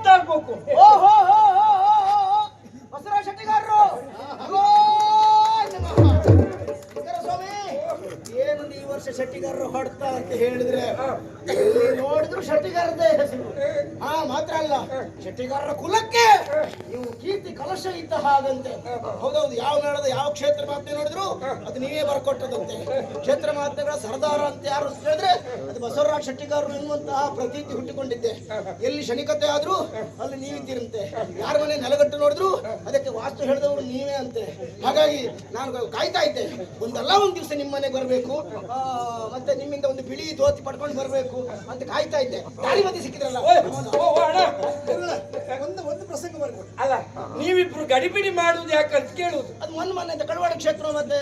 ಗೊತ್ತಾಗ್ಬೇಕು. ಬಸವರಾಜ ಶೆಟ್ಟಿಗಾರರು ಸ್ವಾಮಿ, ಏನೊಂದು ಈ ವರ್ಷ ಶೆಟ್ಟಿಗಾರರು ಹೊಡ್ತಾ ಅಂತ ಹೇಳಿದ್ರೆ ಎಲ್ಲಿ ನೋಡಿದ್ರು ಶೆಟ್ಟಿಗಾರದೇ ಹೆಸರು. ಮಾತ್ರ ಅಲ್ಲ, ಶೆಟ್ಟಿಗಾರರ ಕುಲಕ್ಕೆ ನೀವು ಕೀರ್ತಿ ಕಲಶ ಇದ್ದ ಹಾಗಂತೆ. ಹೌದೌದು, ಯಾವ ಮೇಳದ ಯಾವ ಕ್ಷೇತ್ರ ಮಾತೆ ನೋಡಿದ್ರು ಅದು ನೀವೇ ಬರ್ಕೊಟ್ಟದಂತೆ. ಕ್ಷೇತ್ರ ಮಾತೆಗಳ ಸರ್ದಾರ ಅಂತ ಯಾರು ಹೇಳಿದ್ರೆ ಅದು ಬಸವರಾಜ ಶೆಟ್ಟಿಗಾರರು ಎನ್ನುವಂತಹ ಪ್ರತೀತಿ ಹುಟ್ಟಿಕೊಂಡಿದ್ದೆ. ಎಲ್ಲಿ ಶನಿಕತೆ ಆದ್ರೂ ಅಲ್ಲಿ ನೀವಿದ್ದೀರಂತೆ. ಯಾರ ಮನೆ ನೆಲಗಟ್ಟು ನೋಡಿದ್ರು ಅದಕ್ಕೆ ವಾಸ್ತು ಹೇಳಿದವರು ನೀವೇ ಅಂತೆ. ಹಾಗಾಗಿ ನಾನು ಕಾಯ್ತಾ ಇದ್ದೆ, ಒಂದಲ್ಲ ಒಂದ್ ದಿವಸ ನಿಮ್ಮ ಮನೆಗೆ ಬರಬೇಕು, ಮತ್ತೆ ನಿಮ್ಮಿಂದ ಒಂದು ಬಿಳಿ ಧೋತಿ ಪಡ್ಕೊಂಡು ಬರಬೇಕು ಅಂತ ಕಾಯ್ತಾ ಇದ್ದೆ. ದಾರಿ ಮಧ್ಯೆ ಸಿಕ್ಕಿದ್ರಲ್ಲ. ಒಂದು ಪ್ರಸಂಗ ಬರ್ಬೋದು ಅಲ್ಲ, ನೀವಿಬ್ರು ಗಡಿಬಿಡಿ ಮಾಡುದು ಯಾಕಂತ ಕೇಳುದು. ಅದು ಮೊನ್ನೆ ಕಳವಾಡ ಕ್ಷೇತ್ರ ಮತ್ತೆ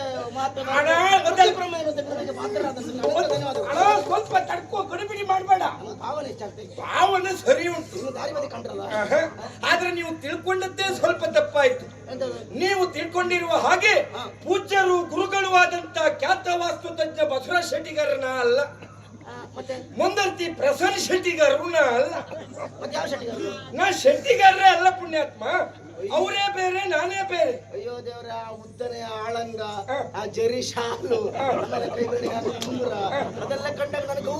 ಸ್ವಲ್ಪ ತಡ್ಕೋ, ಗಡಿಬಿಡಿ ಮಾಡಬೇಡ. ಭಾವನೆ ಹೆಚ್ಚಾಗ್ತಾ ಇದೆ. ಭಾವನೆ ಸರಿ ಉಂಟು, ದಾರಿ ಮಧ್ಯೆ ಕಂಡ್ರಲ್ಲ. ಆದ್ರೆ ನೀವು ತಿಳ್ಕೊಂಡದ್ದೇ ಸ್ವಲ್ಪ ತಪ್ಪಾಯ್ತು. ನೀವು ತಿಳ್ಕೊಂಡಿರುವ ಹಾಗೆ ಪೂಜ್ಯರು ಗುರುಗಳು ಆದಂತ ಖ್ಯಾತ ವಾಸ್ತು ತಜ್ಞ ಬಸವರಾಜ ಶೆಟ್ಟಿಗಾರನ ಅಲ್ಲ, ಮುಂದರ್ತಿ ಪ್ರಸನ್ನ ಶೆಟ್ಟಿಗಾರನ ಅಲ್ಲ. ನಾ ಶೆಟ್ಟಿಗಾರರೇ ಅಲ್ಲ ಪುಣ್ಯಾತ್ಮ, ಅವರೇ ಬೇರೆ ನಾನೇ ಬೇರೆ. ಅಯ್ಯೋ ದೇವರ, ಉದ್ದನೆ ಆಳಂಗ, ಆ ಜರಿ ಶಾಲು, ಕುಂದ್ರ ಅದೆಲ್ಲ ಕಂಡಾಗ ನನಗೆ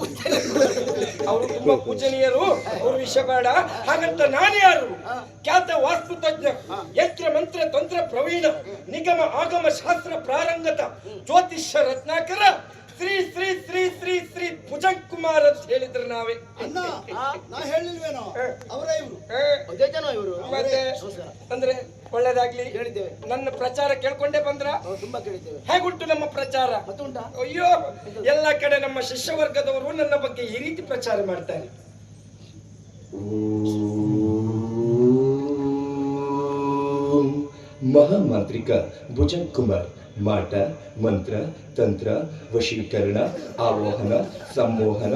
ಅವರು ತುಂಬಾ ಪೂಜನೀಯರು, ಅವ್ರ ವಿಷಯ ಬೇಡ. ಹಾಗಂತ ನಾನು ಯಾರು? ಖ್ಯಾತ ವಾಸ್ತು ತಜ್ಞ, ಯಂತ್ರ ಮಂತ್ರ ತಂತ್ರ ಪ್ರವೀಣ, ನಿಗಮ ಆಗಮ ಶಾಸ್ತ್ರ ಪ್ರಾರಂಗತ, ಜ್ಯೋತಿಷ್ಯ ರತ್ನಾಕರ, ಶ್ರೀ ಶ್ರೀ ಶ್ರೀ ಶ್ರೀ ಶ್ರೀ ಭುಜಂಗ್ ಕುಮಾರ್ ಅಂತ ಹೇಳಿದ್ರು ನಾವೇ. ನಾ ಹೇಳಿಲ್ವೇನೋ, ಅವರೇ ಇವರು. ಅದೇ ಜನ ಇವರು. ಮತ್ತೆ ಅಂದ್ರೆ ಒಳ್ಳೇದಾಗ್ಲಿ ಹೇಳಿದ್ದೇವೆ. ನನ್ನ ಪ್ರಚಾರ ಕೇಳ್ಕೊಂಡೇ ಬಂದ್ರ? ತುಂಬಾ ಕೇಳಿದ್ದೇವೆ. ಹೇಗುಂಟು ನಮ್ಮ ಪ್ರಚಾರ? ಮತ್ತುಂಟಾ? ಅಯ್ಯೋ, ಎಲ್ಲ ಕಡೆ ನಮ್ಮ ಶಿಷ್ಯ ವರ್ಗದವರು ನನ್ನ ಬಗ್ಗೆ ಈ ರೀತಿ ಪ್ರಚಾರ ಮಾಡ್ತಾರೆ. ಮಹಾಮಾಂತ್ರಿಕ ಭುಜಂಗ್ ಕುಮಾರ್ ಮಾಟ, ಮಂತ್ರ, ತಂತ್ರ, ವಶೀಕರಣ, ಆರೋಹಣ, ಸಂಮೋಹನ,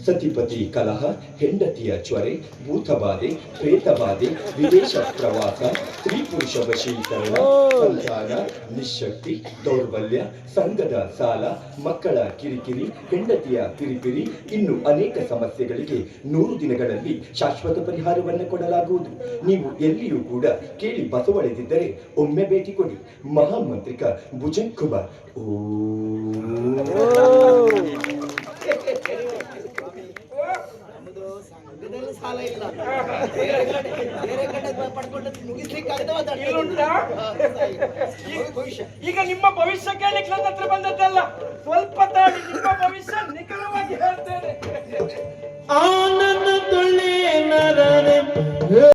ಸತಿಪತಿ ಕಲಹ, ಹೆಂಡತಿಯ ಚ್ವರೆ, ಭೂತಬಾಧೆ, ಪ್ರೇತಬಾಧೆ, ವಿದೇಶ ಪ್ರವಾಸ, ಸ್ತ್ರೀ ಪುರುಷ ವಶೀಕರಣ, ಸಂತಾನ, ನಿಶಕ್ತಿ, ದೌರ್ಬಲ್ಯ, ಸಂಘದ ಸಾಲ, ಮಕ್ಕಳ ಕಿರಿಕಿರಿ, ಹೆಂಡತಿಯ ಪಿರಿಪಿರಿ, ಇನ್ನು ಅನೇಕ ಸಮಸ್ಯೆಗಳಿಗೆ 100 ದಿನಗಳಲ್ಲಿ ಶಾಶ್ವತ ಪರಿಹಾರವನ್ನು ಕೊಡಲಾಗುವುದು. ನೀವು ಎಲ್ಲಿಯೂ ಕೂಡ ಕೇಳಿ ಬಸವಳೆದಿದ್ದರೆ ಒಮ್ಮೆ ಭೇಟಿ ಕೊಡಿ. ಮಹಾಮಂತ್ರಿಕ ಭುಜಂಗ್ ಕುಮಾರ್. ಸಾಲ ಇಲ್ಲ, ಬೇರೆ ಕಡೆ ಪಡ್ಕೊಂಡು ಮುಗಿಸ್ಲಿಕ್ಕಾಗದ. ಈಗ ನಿಮ್ಮ ಭವಿಷ್ಯ ಕೇಳಲಿಕ್ಕೆ ನನ್ನ ಹತ್ರ ಬಂದದ್ದಲ್ಲ, ಸ್ವಲ್ಪ ತಾಳಿ ನಿಮ್ಮ ಭವಿಷ್ಯ ನಿಖರವಾಗಿ ಹೇಳ್ತೇನೆ. ಆನಂದ ತೊಳೆ